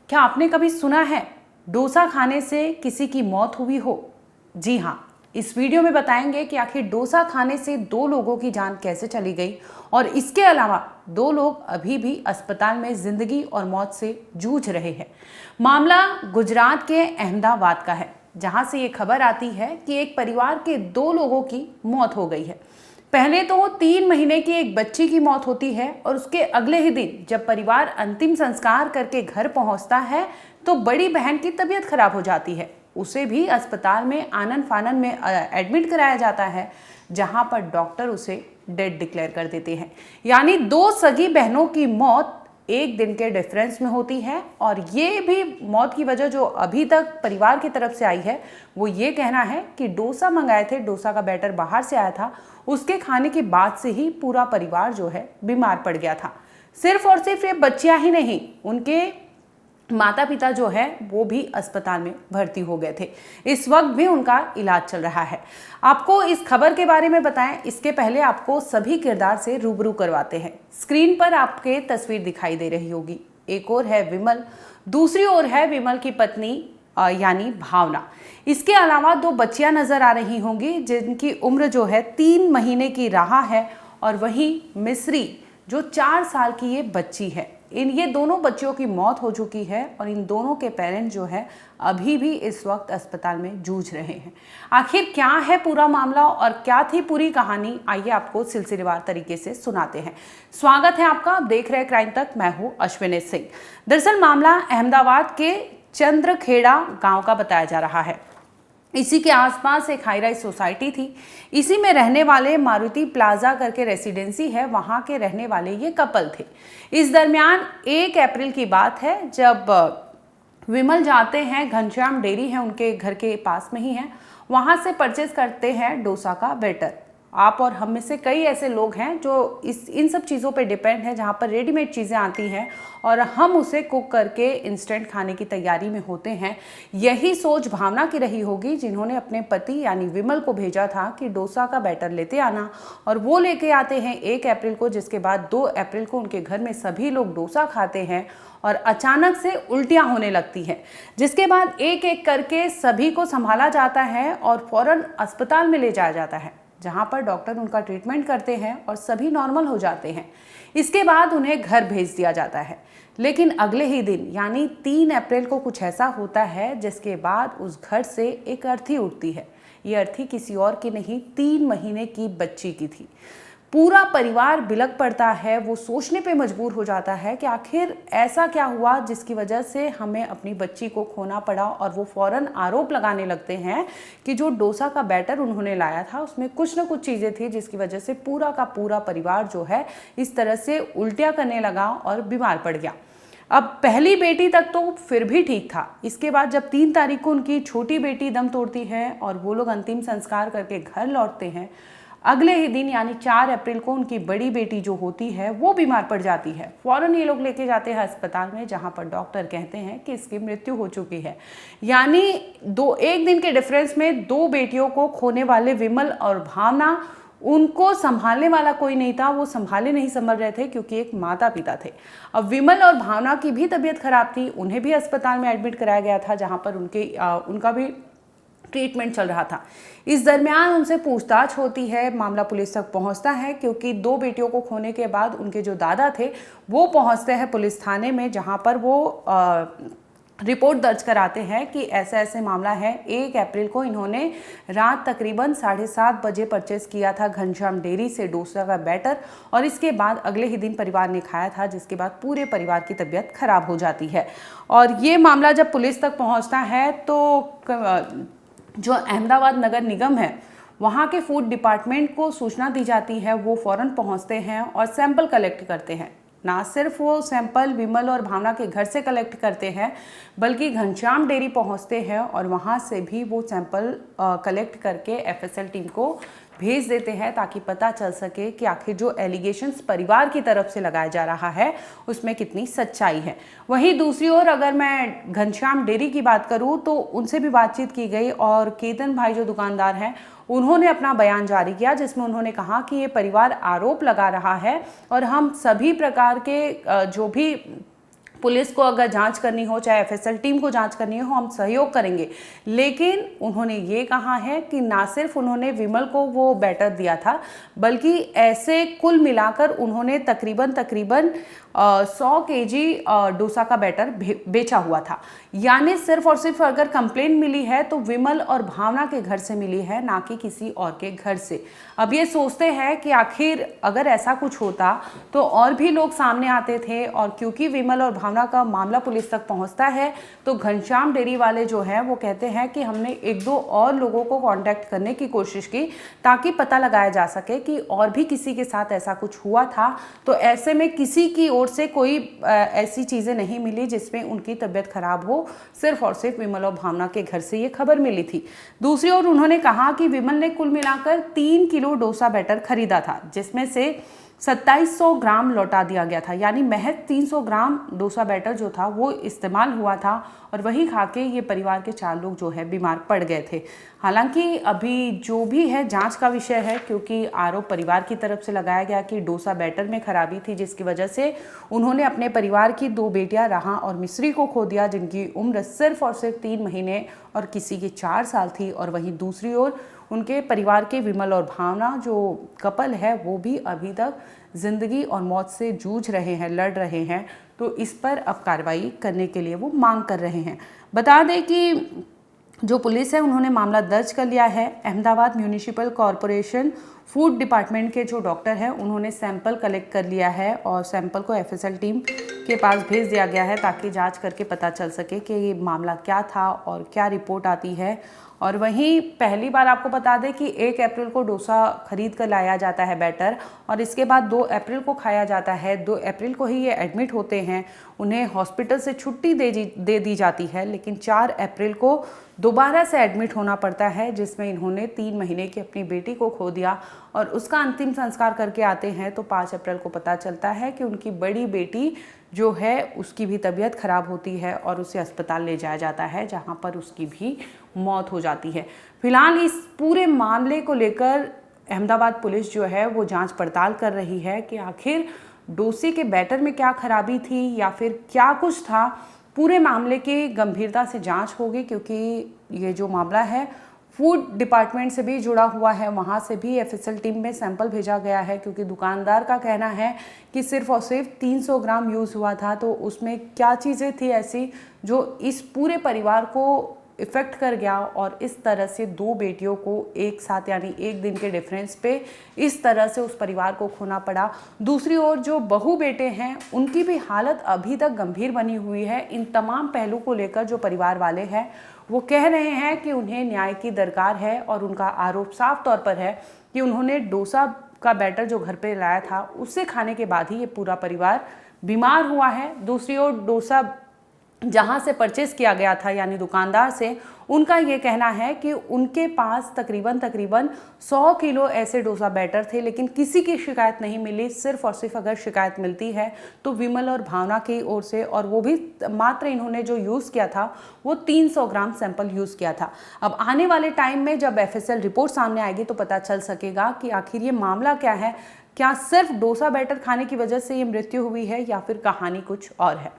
क्या आपने कभी सुना है डोसा खाने से किसी की मौत हुई हो? जी हाँ, इस वीडियो में बताएंगे कि आखिर डोसा खाने से 2 लोगों की जान कैसे चली गई और इसके अलावा 2 लोग अभी भी अस्पताल में जिंदगी और मौत से जूझ रहे हैं। मामला गुजरात के अहमदाबाद का है, जहां से ये खबर आती है कि एक परिवार के 2 लोगों की मौत हो गई है। पहले तो 3 महीने की एक बच्ची की मौत होती है और उसके अगले ही दिन जब परिवार अंतिम संस्कार करके घर पहुंचता है तो बड़ी बहन की तबीयत खराब हो जाती है। उसे भी अस्पताल में आनन फानन में एडमिट कराया जाता है, जहां पर डॉक्टर उसे डेड डिक्लेयर कर देते हैं। यानी 2 सगी बहनों की मौत एक दिन के डिफरेंस में होती है। और ये भी मौत की वजह जो अभी तक परिवार की तरफ से आई है वो ये कहना है कि डोसा मंगाए थे, डोसा का बैटर बाहर से आया था, उसके खाने के बाद से ही पूरा परिवार जो है बीमार पड़ गया था। सिर्फ और सिर्फ ये बच्चियां ही नहीं, उनके माता पिता जो है वो भी अस्पताल में भर्ती हो गए थे। इस वक्त भी उनका इलाज चल रहा है। आपको इस खबर के बारे में बताएं इसके पहले आपको सभी किरदार से रूबरू करवाते हैं। स्क्रीन पर आपके तस्वीर दिखाई दे रही होगी। एक ओर है विमल, दूसरी ओर है विमल की पत्नी यानी भावना। इसके अलावा 2 बच्चियां नजर आ रही होंगी जिनकी उम्र जो है 3 महीने की रहा है, और वहीं मिस्री जो 4 साल की ये बच्ची है। ये दोनों बच्चियों की मौत हो चुकी है और इन दोनों के पेरेंट्स जो है अभी भी इस वक्त अस्पताल में जूझ रहे हैं। आखिर क्या है पूरा मामला और क्या थी पूरी कहानी, आइए आपको सिलसिलेवार तरीके से सुनाते हैं। स्वागत है आपका, आप देख रहे हैं क्राइम तक, मैं हूं अश्विनी सिंह। दरअसल मामला अहमदाबाद के चंद्रखेड़ा गांव का बताया जा रहा है। इसी के आसपास एक हाई राइज सोसाइटी थी। इसी में रहने वाले मारुति प्लाजा करके रेसिडेंसी है, वहां के रहने वाले ये कपल थे। इस दरमियान 1 अप्रैल की बात है जब विमल जाते हैं, घनश्याम डेयरी है उनके घर के पास में ही है, वहां से परचेज करते हैं डोसा का बैटर। आप और हम में से कई ऐसे लोग हैं जो इन सब चीज़ों पे डिपेंड है, जहाँ पर रेडीमेड चीज़ें आती हैं और हम उसे कुक करके इंस्टेंट खाने की तैयारी में होते हैं। यही सोच भावना की रही होगी, जिन्होंने अपने पति यानी विमल को भेजा था कि डोसा का बैटर लेते आना, और वो लेके आते हैं 1 अप्रैल को, जिसके बाद 2 अप्रैल को उनके घर में सभी लोग डोसा खाते हैं और अचानक से उल्टियाँ होने लगती हैं, जिसके बाद एक एक करके सभी को संभाला जाता है और फौरन अस्पताल में ले जाया जाता है, जहां पर डॉक्टर उनका ट्रीटमेंट करते हैं और सभी नॉर्मल हो जाते हैं। इसके बाद उन्हें घर भेज दिया जाता है। लेकिन अगले ही दिन यानी 3 अप्रैल को कुछ ऐसा होता है जिसके बाद उस घर से एक अर्थी उठती है। ये अर्थी किसी और की नहीं, 3 महीने की बच्ची की थी। पूरा परिवार बिलक पड़ता है, वो सोचने पे मजबूर हो जाता है कि आखिर ऐसा क्या हुआ जिसकी वजह से हमें अपनी बच्ची को खोना पड़ा, और वो फौरन आरोप लगाने लगते हैं कि जो डोसा का बैटर उन्होंने लाया था उसमें कुछ न कुछ चीज़ें थी जिसकी वजह से पूरा का पूरा परिवार जो है इस तरह से उल्टियाँ करने लगा और बीमार पड़ गया। अब पहली बेटी तक तो फिर भी ठीक था। इसके बाद जब 3 तारीख को उनकी छोटी बेटी दम तोड़ती है और वो लोग अंतिम संस्कार करके घर लौटते हैं, अगले ही दिन यानी 4 अप्रैल को उनकी बड़ी बेटी जो होती है वो बीमार पड़ जाती है। फौरन ये लोग लेके जाते हैं अस्पताल में, जहां पर डॉक्टर कहते हैं कि इसकी मृत्यु हो चुकी है। यानी 1 दिन के डिफरेंस में 2 बेटियों को खोने वाले विमल और भावना, उनको संभालने वाला कोई नहीं था, वो संभाले नहीं संभल रहे थे क्योंकि एक माता पिता थे। अब विमल और भावना की भी तबीयत खराब थी, उन्हें भी अस्पताल में एडमिट कराया गया था, जहाँ पर उनका भी ट्रीटमेंट चल रहा था। इस दरमियान उनसे पूछताछ होती है, मामला पुलिस तक पहुंचता है क्योंकि 2 बेटियों को खोने के बाद उनके जो दादा थे वो पहुंचते हैं पुलिस थाने में, जहां पर वो रिपोर्ट दर्ज कराते हैं कि ऐसा ऐसे मामला है। 1 अप्रैल को इन्होंने रात तकरीबन 7:30 बजे परचेस किया था घनश्याम डेयरी से डोसा का बैटर, और इसके बाद अगले ही दिन परिवार ने खाया था, जिसके बाद पूरे परिवार की तबीयत खराब हो जाती है। और ये मामला जब पुलिस तक पहुंचता है तो जो अहमदाबाद नगर निगम है वहाँ के फूड डिपार्टमेंट को सूचना दी जाती है। वो फौरन पहुँचते हैं और सैंपल कलेक्ट करते हैं। ना सिर्फ वो सैंपल विमल और भावना के घर से कलेक्ट करते हैं, बल्कि घनश्याम डेयरी पहुंचते हैं और वहां से भी वो सैंपल कलेक्ट करके एफएसएल टीम को भेज देते हैं, ताकि पता चल सके कि आखिर जो एलिगेशंस परिवार की तरफ से लगाया जा रहा है उसमें कितनी सच्चाई है। वहीं दूसरी ओर अगर मैं घनश्याम डेयरी की बात करूं तो उनसे भी बातचीत की गई और केतन भाई जो दुकानदार हैं उन्होंने अपना बयान जारी किया, जिसमें उन्होंने कहा कि ये परिवार आरोप लगा रहा है और हम सभी प्रकार के जो भी पुलिस को अगर जांच करनी हो, चाहे एफएसएल टीम को जांच करनी हो, हम सहयोग करेंगे। लेकिन उन्होंने ये कहा है कि ना सिर्फ उन्होंने विमल को वो बैटर दिया था, बल्कि ऐसे कुल मिलाकर उन्होंने तकरीबन 100 केजी डोसा का बैटर बेचा हुआ था। यानी सिर्फ और सिर्फ अगर कंप्लेंट मिली है तो विमल और भावना के घर से मिली है, ना कि किसी और के घर से। अब ये सोचते हैं कि आखिर अगर ऐसा कुछ होता तो और भी लोग सामने आते थे, और क्योंकि विमल और भावना का मामला पुलिस तक पहुंचता है तो घनश्याम डेयरी वाले जो हैं वो कहते हैं कि हमने 1-2 और लोगों को कांटेक्ट करने की कोशिश की ताकि पता लगाया जा सके कि और भी किसी के साथ ऐसा कुछ हुआ था। तो ऐसे में किसी की ओर से कोई ऐसी चीज़ें नहीं मिली जिसमें उनकी तबीयत खराब हो, सिर्फ और सिर्फ विमल और भावना के घर से ये खबर मिली थी। दूसरी ओर उन्होंने कहा कि विमल ने कुल मिलाकर 3 किलो डोसा बैटर खरीदा था, जिसमें से 2700 ग्राम लौटा दिया गया था। यानी महज 300 ग्राम डोसा बैटर जो था वो इस्तेमाल हुआ था, और वही खा के ये परिवार के 4 लोग जो है बीमार पड़ गए थे। हालांकि अभी जो भी है जांच का विषय है, क्योंकि आरोप परिवार की तरफ से लगाया गया कि डोसा बैटर में खराबी थी, जिसकी वजह से उन्होंने अपने परिवार की 2 बेटियां राहा और मिश्री को खो दिया, जिनकी उम्र सिर्फ और सिर्फ 3 महीने और किसी की 4 साल थी। और वहीं दूसरी ओर उनके परिवार के विमल और भावना जो कपल है वो भी अभी तक जिंदगी और मौत से जूझ रहे हैं, लड़ रहे हैं। तो इस पर अब कार्रवाई करने के लिए वो मांग कर रहे हैं। बता दें कि जो पुलिस है उन्होंने मामला दर्ज कर लिया है। Ahmedabad municipal corporation food department के जो डॉक्टर हैं उन्होंने सैंपल कलेक्ट कर लिया है और सैंपल को एफएसएल टीम के पास भेज दिया गया है ताकि जांच करके पता चल सके कि ये मामला क्या था और क्या रिपोर्ट आती है। और वहीं पहली बार आपको बता दें कि 1 अप्रैल को डोसा खरीद कर लाया जाता है बैटर, और इसके बाद 2 अप्रैल को खाया जाता है। 2 अप्रैल को ही ये एडमिट होते हैं, उन्हें हॉस्पिटल से छुट्टी दे दी जाती है, लेकिन 4 अप्रैल को दोबारा से एडमिट होना पड़ता है, जिसमें इन्होंने 3 महीने की अपनी बेटी को खो दिया और उसका अंतिम संस्कार करके आते हैं। तो 5 अप्रैल को पता चलता है कि उनकी बड़ी बेटी जो है उसकी भी तबीयत खराब होती है और उसे अस्पताल ले जाया जाता है, जहां पर उसकी भी मौत हो जाती है। फिलहाल इस पूरे मामले को लेकर अहमदाबाद पुलिस जो है वो जांच पड़ताल कर रही है कि आखिर डोसे के बैटर में क्या खराबी थी या फिर क्या कुछ था। पूरे मामले की गंभीरता से जांच होगी, क्योंकि ये जो मामला है फूड डिपार्टमेंट से भी जुड़ा हुआ है, वहाँ से भी एफएसएल टीम में सैंपल भेजा गया है, क्योंकि दुकानदार का कहना है कि सिर्फ और सिर्फ 300 ग्राम यूज़ हुआ था। तो उसमें क्या चीज़ें थी ऐसी जो इस पूरे परिवार को इफ़ेक्ट कर गया और इस तरह से 2 बेटियों को एक साथ यानी 1 दिन के डिफरेंस पे इस तरह से उस परिवार को खोना पड़ा। दूसरी ओर जो बहू बेटे हैं उनकी भी हालत अभी तक गंभीर बनी हुई है। इन तमाम पहलू को लेकर जो परिवार वाले हैं वो कह रहे हैं कि उन्हें न्याय की दरकार है, और उनका आरोप साफ तौर पर है कि उन्होंने डोसा का बैटर जो घर पे लाया था उसे खाने के बाद ही ये पूरा परिवार बीमार हुआ है। दूसरी ओर डोसा जहां से परचेज किया गया था यानी दुकानदार से, उनका ये कहना है कि उनके पास तकरीबन 100 किलो ऐसे डोसा बैटर थे, लेकिन किसी की शिकायत नहीं मिली। सिर्फ और सिर्फ अगर शिकायत मिलती है तो विमल और भावना की ओर से, और वो भी मात्र इन्होंने जो यूज़ किया था वो 300 ग्राम सैंपल यूज़ किया था। अब आने वाले टाइम में जब एफएसएल रिपोर्ट सामने आएगी तो पता चल सकेगा कि आखिर ये मामला क्या है। क्या सिर्फ डोसा बैटर खाने की वजह से ये मृत्यु हुई है या फिर कहानी कुछ और है।